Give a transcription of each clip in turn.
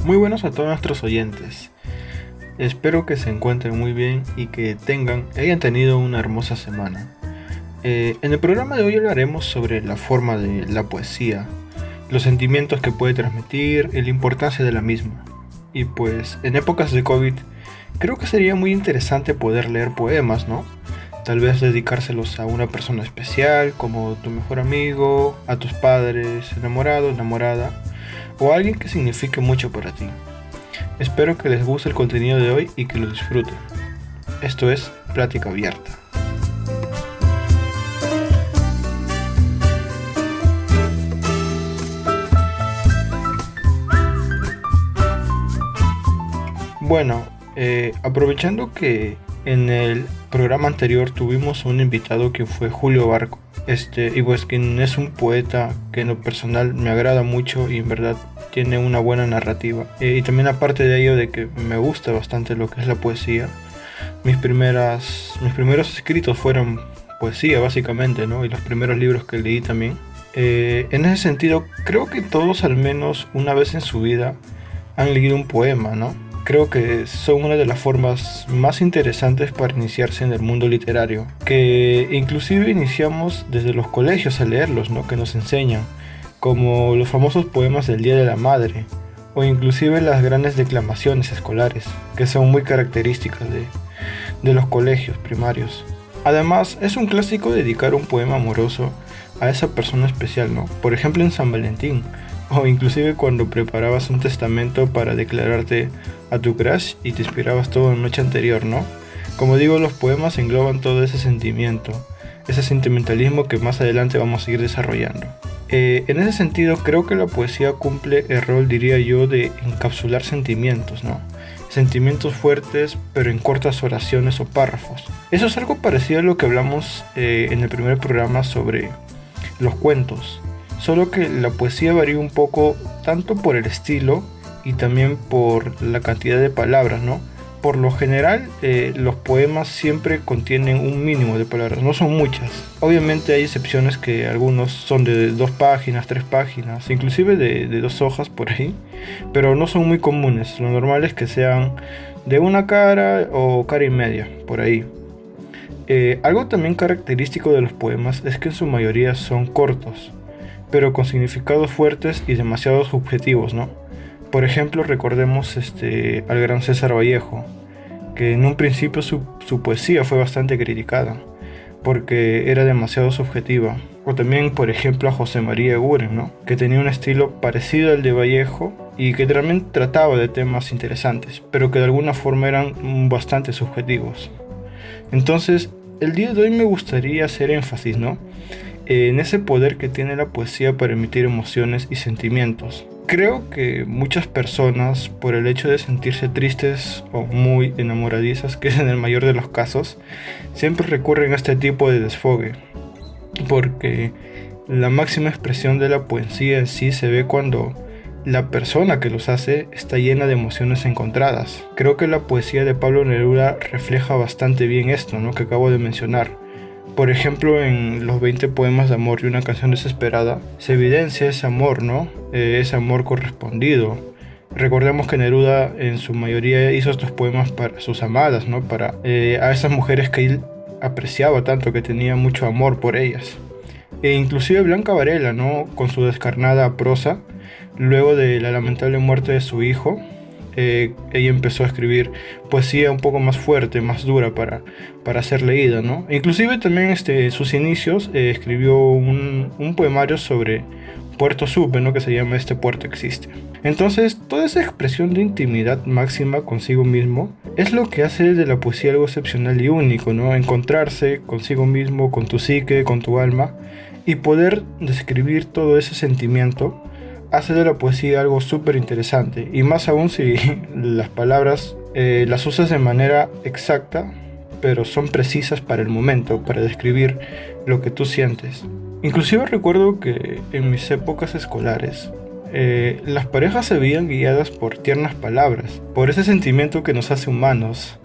Muy buenos a todos nuestros oyentes. Espero que se encuentren muy bien y que hayan tenido una hermosa semana. En el programa de hoy hablaremos sobre la forma de la poesía, los sentimientos que puede transmitir y la importancia de la misma. Y pues, en épocas de COVID, creo que sería muy interesante poder leer poemas, ¿no? Tal vez dedicárselos a una persona especial, como tu mejor amigo, a tus padres, enamorado, enamorada, o a alguien que signifique mucho para ti. Espero que les guste el contenido de hoy y que lo disfruten. Esto es Plática Abierta. Bueno, aprovechando que en el programa anterior tuvimos un invitado que fue Julio Barco, y pues quien es un poeta que en lo personal me agrada mucho y en verdad tiene una buena narrativa. Y también aparte de ello de que me gusta bastante lo que es la poesía, mis primeros escritos fueron poesía básicamente, ¿no? Y los primeros libros que leí también. En ese sentido, creo que todos al menos una vez en su vida han leído un poema, ¿no? Creo que son una de las formas más interesantes para iniciarse en el mundo literario, que inclusive iniciamos desde los colegios a leerlos, ¿no? Que nos enseñan, como los famosos poemas del Día de la Madre, o inclusive las grandes declamaciones escolares, que son muy características de los colegios primarios. Además, es un clásico dedicar un poema amoroso a esa persona especial, ¿no? Por ejemplo en San Valentín, o inclusive cuando preparabas un testamento para declararte a tu crush y te inspirabas todo la noche anterior, ¿no? Como digo, los poemas engloban todo ese sentimiento, ese sentimentalismo que más adelante vamos a seguir desarrollando. En ese sentido, creo que la poesía cumple el rol, diría yo, de encapsular sentimientos, ¿no? Sentimientos fuertes, pero en cortas oraciones o párrafos. Eso es algo parecido a lo que hablamos en el primer programa sobre los cuentos. Solo que la poesía varía un poco tanto por el estilo y también por la cantidad de palabras, ¿no? Por lo general, los poemas siempre contienen un mínimo de palabras, no son muchas. Obviamente hay excepciones que algunos son de 2 páginas, 3 páginas, inclusive de 2 hojas por ahí, pero no son muy comunes. Lo normal es que sean de una cara o cara y media, por ahí. Algo también característico de los poemas es que en su mayoría son cortos, pero con significados fuertes y demasiado subjetivos, ¿no? Por ejemplo, recordemos al gran César Vallejo, que en un principio su poesía fue bastante criticada, porque era demasiado subjetiva. O también, por ejemplo, a José María Eguren, ¿no? Que tenía un estilo parecido al de Vallejo y que realmente trataba de temas interesantes, pero que de alguna forma eran bastante subjetivos. Entonces, el día de hoy me gustaría hacer énfasis, ¿no? En ese poder que tiene la poesía para emitir emociones y sentimientos. Creo que muchas personas, por el hecho de sentirse tristes o muy enamoradizas, que es en el mayor de los casos, siempre recurren a este tipo de desfogue, porque la máxima expresión de la poesía en sí se ve cuando la persona que los hace está llena de emociones encontradas. Creo que la poesía de Pablo Neruda refleja bastante bien esto, ¿no? Que acabo de mencionar. Por ejemplo, en los 20 poemas de amor y una canción desesperada, se evidencia ese amor, ¿no? Ese amor correspondido. Recordemos que Neruda en su mayoría hizo estos poemas para sus amadas, ¿no? Para a esas mujeres que él apreciaba tanto, que tenía mucho amor por ellas. E inclusive Blanca Varela, ¿no? Con su descarnada prosa, luego de la lamentable muerte de su hijo, ella empezó a escribir poesía un poco más fuerte, más dura para ser leída, ¿no? Inclusive también sus inicios escribió un poemario sobre Puerto Supe, ¿no? Que se llama Este puerto existe. Entonces, toda esa expresión de intimidad máxima consigo mismo es lo que hace de la poesía algo excepcional y único, ¿no? Encontrarse consigo mismo, con tu psique, con tu alma, y poder describir todo ese sentimiento hace de la poesía algo súper interesante, y más aún si las palabras las usas de manera exacta, pero son precisas para el momento, para describir lo que tú sientes. Inclusive recuerdo que en mis épocas escolares las parejas se veían guiadas por tiernas palabras, por ese sentimiento que nos hace humanos.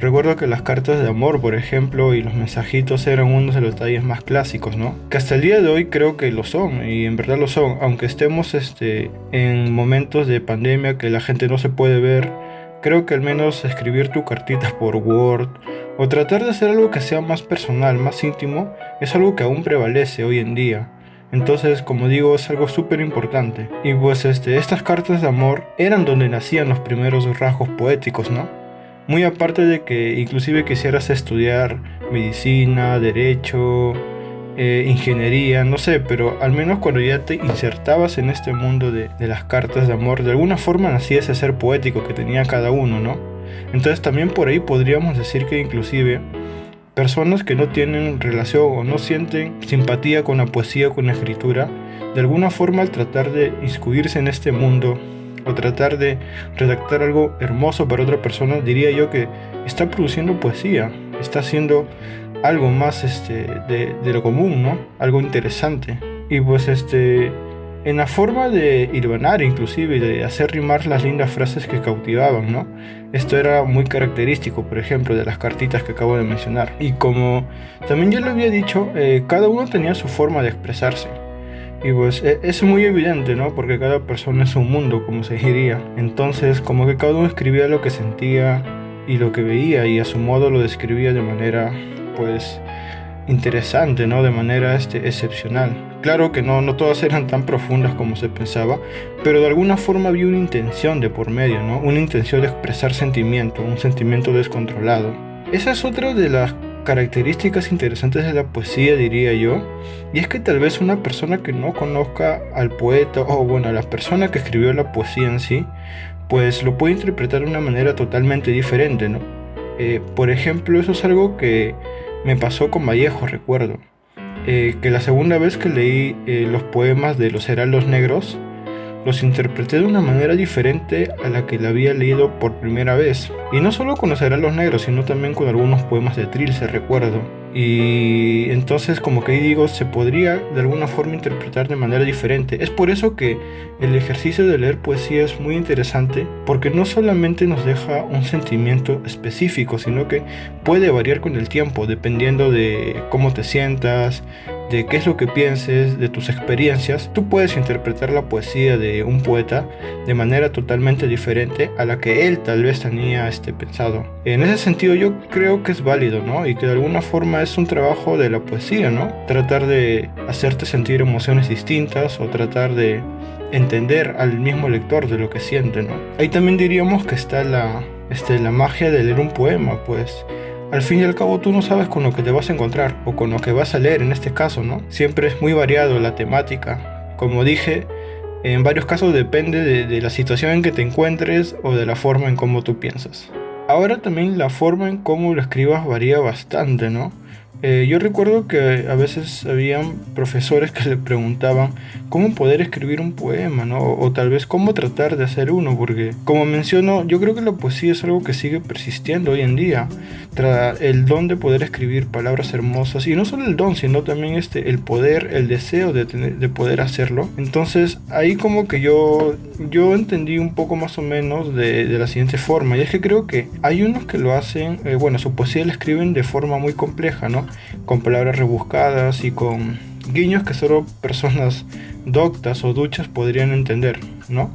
Recuerdo que las cartas de amor, por ejemplo, y los mensajitos eran unos de los detalles más clásicos, ¿no? Que hasta el día de hoy creo que lo son, y en verdad lo son, aunque estemos en momentos de pandemia que la gente no se puede ver. Creo que al menos escribir tu cartita por Word o tratar de hacer algo que sea más personal, más íntimo, es algo que aún prevalece hoy en día. Entonces, como digo, es algo súper importante. Y pues estas cartas de amor eran donde nacían los primeros rasgos poéticos, ¿no? Muy aparte de que inclusive quisieras estudiar medicina, derecho, ingeniería, no sé, pero al menos cuando ya te insertabas en este mundo de las cartas de amor, de alguna forma nacía ese ser poético que tenía cada uno, ¿no? Entonces también por ahí podríamos decir que inclusive personas que no tienen relación o no sienten simpatía con la poesía o con la escritura, de alguna forma al tratar de inmiscuirse en este mundo o tratar de redactar algo hermoso para otra persona, diría yo que está produciendo poesía, está haciendo algo más de lo común, ¿no? Algo interesante. Y pues en la forma de hilvanar inclusive, de hacer rimar las lindas frases que cautivaban, ¿no? Esto era muy característico, por ejemplo, de las cartitas que acabo de mencionar. Y como también ya lo había dicho, cada uno tenía su forma de expresarse. Y pues es muy evidente, ¿no? Porque cada persona es un mundo, como se diría. Entonces, como que cada uno escribía lo que sentía y lo que veía, y a su modo lo describía de manera, pues, interesante, ¿no? De manera excepcional. Claro que no todas eran tan profundas como se pensaba, pero de alguna forma había una intención de por medio, ¿no? Una intención de expresar sentimiento, un sentimiento descontrolado. Esa es otra de las características interesantes de la poesía, diría yo, y es que tal vez una persona que no conozca al poeta, o bueno, a la persona que escribió la poesía en sí, pues lo puede interpretar de una manera totalmente diferente, ¿no? Por ejemplo, eso es algo que me pasó con Vallejo, recuerdo. Que la segunda vez que leí los poemas de los Heraldos Negros, los interpreté de una manera diferente a la que la había leído por primera vez. Y no solo con los Heraldos Negros, sino también con algunos poemas de Trilce, recuerdo. Y entonces como que ahí digo, se podría de alguna forma interpretar de manera diferente. Es por eso que el ejercicio de leer poesía es muy interesante, porque no solamente nos deja un sentimiento específico, sino que puede variar con el tiempo, dependiendo de cómo te sientas, de qué es lo que pienses, de tus experiencias. Tú puedes interpretar la poesía de un poeta de manera totalmente diferente a la que él tal vez tenía pensado. En ese sentido yo creo que es válido, ¿no? Y que de alguna forma es un trabajo de la poesía, ¿no? Tratar de hacerte sentir emociones distintas o tratar de entender al mismo lector de lo que siente, ¿no? Ahí también diríamos que está la magia de leer un poema, pues al fin y al cabo tú no sabes con lo que te vas a encontrar o con lo que vas a leer en este caso, ¿no? Siempre es muy variado la temática. Como dije, en varios casos depende de la situación en que te encuentres o de la forma en cómo tú piensas. Ahora también la forma en cómo lo escribas varía bastante, ¿no? Yo recuerdo que a veces habían profesores que le preguntaban cómo poder escribir un poema, ¿no? O tal vez cómo tratar de hacer uno, porque como menciono, yo creo que la poesía es algo que sigue persistiendo hoy en día. El don de poder escribir palabras hermosas, y no solo el don, sino también el poder, el deseo de poder hacerlo. Entonces ahí como que yo entendí un poco más o menos de la siguiente forma, y es que creo que hay unos que lo hacen, bueno, su poesía la escriben de forma muy compleja, ¿no? Con palabras rebuscadas y con guiños que solo personas doctas o duchas podrían entender, ¿no?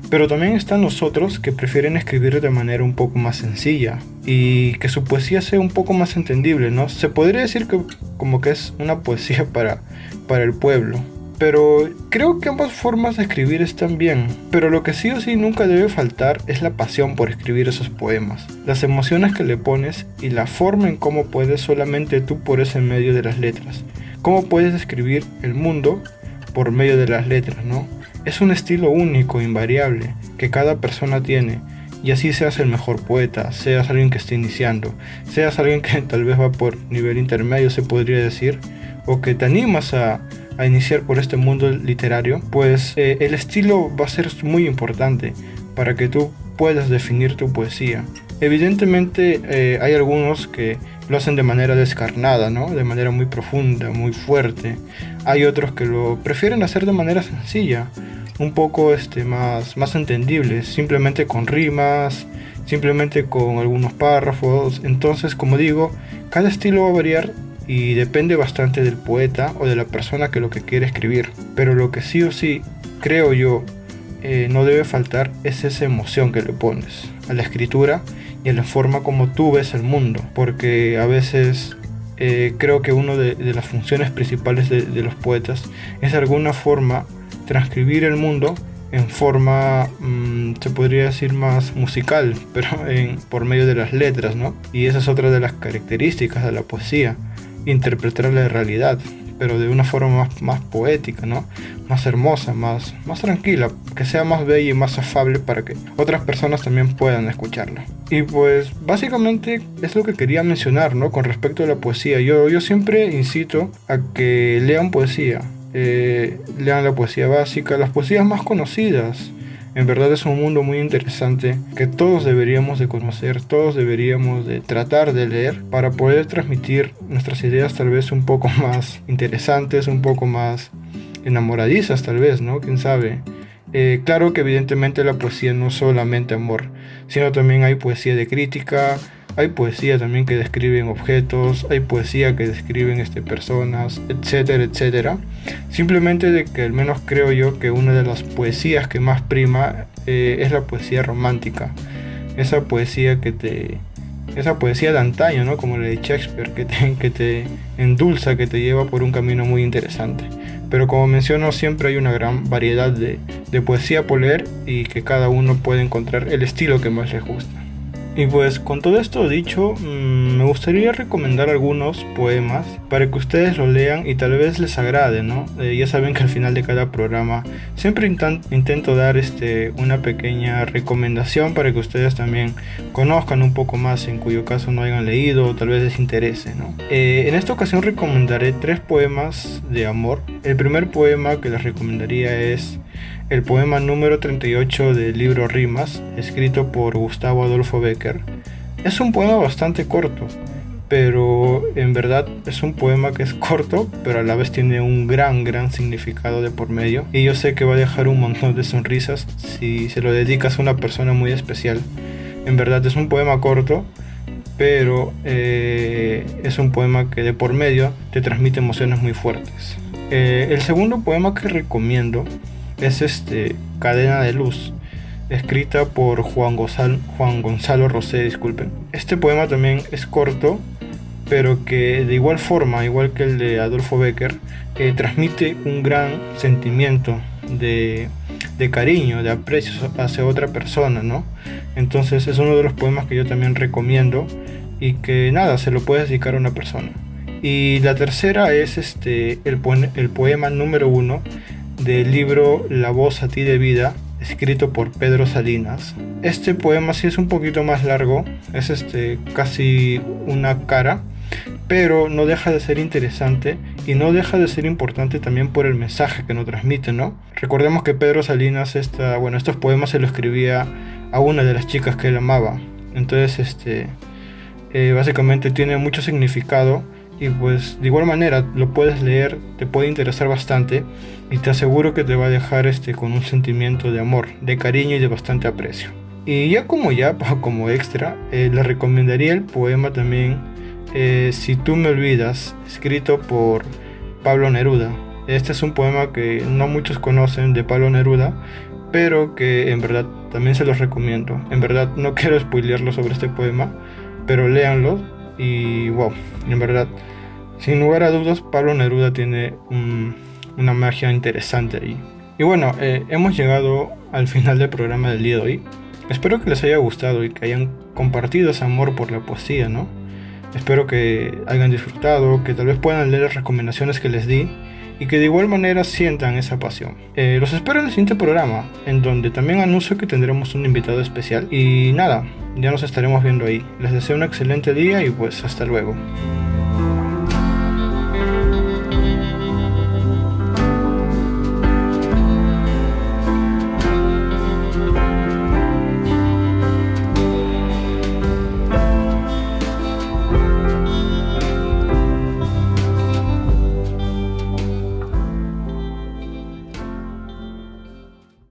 Pero también están los otros que prefieren escribir de manera un poco más sencilla y que su poesía sea un poco más entendible, ¿no? Se podría decir que como que es una poesía para el pueblo. Pero creo que ambas formas de escribir están bien. Pero lo que sí o sí nunca debe faltar es la pasión por escribir esos poemas. Las emociones que le pones y la forma en cómo puedes solamente tú por ese medio de las letras. Cómo puedes escribir el mundo por medio de las letras, ¿no? Es un estilo único, invariable, que cada persona tiene. Y así seas el mejor poeta, seas alguien que esté iniciando, seas alguien que tal vez va por nivel intermedio, se podría decir, o que te animas a iniciar por este mundo literario, pues el estilo va a ser muy importante para que tú puedas definir tu poesía. Evidentemente hay algunos que lo hacen de manera descarnada, ¿no? De manera muy profunda, muy fuerte. Hay otros que lo prefieren hacer de manera sencilla, un poco más entendible, simplemente con rimas, simplemente con algunos párrafos. Entonces, como digo, cada estilo va a variar y depende bastante del poeta o de la persona que lo que quiere escribir. Pero lo que sí o sí, creo yo, no debe faltar es esa emoción que le pones a la escritura y a la forma como tú ves el mundo. Porque a veces creo que una de las funciones principales de los poetas es de alguna forma transcribir el mundo en forma, se podría decir, más musical, pero por medio de las letras, ¿no? Y esa es otra de las características de la poesía, interpretar la realidad, pero de una forma más poética, ¿no? Más hermosa, más tranquila, que sea más bella y más afable para que otras personas también puedan escucharla. Y pues básicamente es lo que quería mencionar, ¿no? Con respecto a la poesía. Yo siempre incito a que lean poesía. Lean la poesía básica, las poesías más conocidas. En verdad es un mundo muy interesante que todos deberíamos de conocer, todos deberíamos de tratar de leer para poder transmitir nuestras ideas tal vez un poco más interesantes, un poco más enamoradizas tal vez, ¿no? ¿Quién sabe? Claro que evidentemente la poesía no es solamente amor, sino también hay poesía de crítica. Hay poesía también que describen objetos, hay poesía que describen personas, etcétera, etcétera. Simplemente de que al menos creo yo que una de las poesías que más prima es la poesía romántica. Esa poesía esa poesía de antaño, ¿no? Como la de Shakespeare, que te endulza, que te lleva por un camino muy interesante. Pero como menciono, siempre hay una gran variedad de poesía por leer y que cada uno puede encontrar el estilo que más les gusta. Y pues con todo esto dicho, me gustaría recomendar algunos poemas para que ustedes lo lean y tal vez les agrade, ¿no? Ya saben que al final de cada programa siempre intento dar una pequeña recomendación para que ustedes también conozcan un poco más, en cuyo caso no hayan leído o tal vez les interese, ¿no? En esta ocasión recomendaré 3 poemas de amor. El primer poema que les recomendaría es el poema número 38 del libro Rimas, escrito por Gustavo Adolfo Bécquer. Es un poema bastante corto, pero en verdad es un poema que es corto, pero a la vez tiene un gran significado de por medio. Y yo sé que va a dejar un montón de sonrisas si se lo dedicas a una persona muy especial. En verdad es un poema corto, pero es un poema que de por medio te transmite emociones muy fuertes. El segundo poema que recomiendo es Cadena de Luz, escrita por Juan Gonzalo Rosé, disculpen. Este poema también es corto, pero que de igual forma, igual que el de Adolfo Bécquer, transmite un gran sentimiento de cariño, de aprecio hacia otra persona, ¿no? Entonces es uno de los poemas que yo también recomiendo y que nada, se lo puedes dedicar a una persona. Y la tercera es el poema número 1 del libro La voz a ti de vida, escrito por Pedro Salinas. Este poema sí es un poquito más largo, es casi una cara, pero no deja de ser interesante y no deja de ser importante también por el mensaje que nos transmite, ¿no? Recordemos que Pedro Salinas estos poemas se los escribía a una de las chicas que él amaba. Entonces básicamente tiene mucho significado. Y pues de igual manera lo puedes leer, te puede interesar bastante y te aseguro que te va a dejar con un sentimiento de amor, de cariño y de bastante aprecio. Y como extra, le recomendaría el poema también Si tú me olvidas, escrito por Pablo Neruda. Este es un poema que no muchos conocen de Pablo Neruda, pero que en verdad también se los recomiendo. En verdad no quiero spoilearlo sobre este poema, pero léanlo. Y wow, en verdad, sin lugar a dudas, Pablo Neruda tiene una magia interesante ahí. Y bueno, hemos llegado al final del programa del día de hoy. Espero que les haya gustado y que hayan compartido ese amor por la poesía, ¿no? Espero que hayan disfrutado, que tal vez puedan leer las recomendaciones que les di y que de igual manera sientan esa pasión. Los espero en el siguiente programa, en donde también anuncio que tendremos un invitado especial. Y nada, ya nos estaremos viendo ahí. Les deseo un excelente día y pues hasta luego.